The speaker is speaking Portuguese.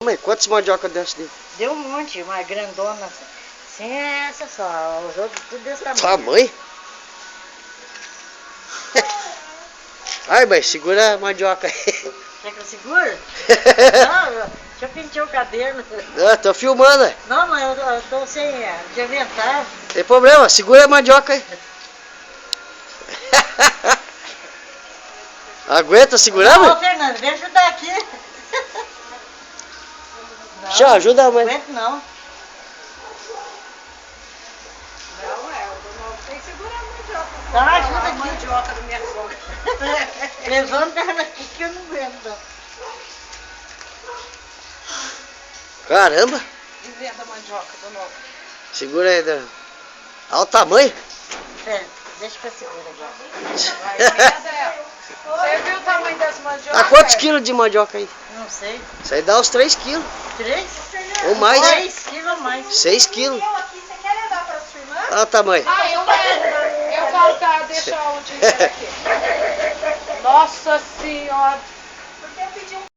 Mãe, quantas mandioca dessa deu? Deu um monte, uma grandona. Sim, é essa só. Os outros tudo desse tamanho. Tamanho? Ai, mãe, segura a mandioca aí. Quer que eu segure? Não, deixa eu pentear o cabelo. Ah, tô filmando. Não, mas eu tô sem de inventar. Tem problema, segura a mandioca aí. Aguenta segurar, Não, mãe? Fernando, vem ajudar aqui. Deixa eu ajudar a mãe. Não aguento não. Não, não tem que segurar a mandioca. Dá uma ajuda A aqui. mandioca da minha sogra. Levanta ela aqui que eu não aguento não. Caramba. Inventa a mandioca do novo. Segura aí, Dana. Olha o tamanho. É, deixa que eu seguro agora. Vai, inventa ela. Você viu o tamanho dessa mandioca? Tá quantos quilos de mandioca aí? Não sei. Isso aí dá uns 3 quilos. 3? Ou mais. 3 quilos ou mais. 6 quilos. Eu aqui, você quer levar para sua irmã? Olha o tamanho. Ah, eu levo. Eu falo, tá, deixa o dinheiro aqui. Nossa Senhora. Porque eu pedi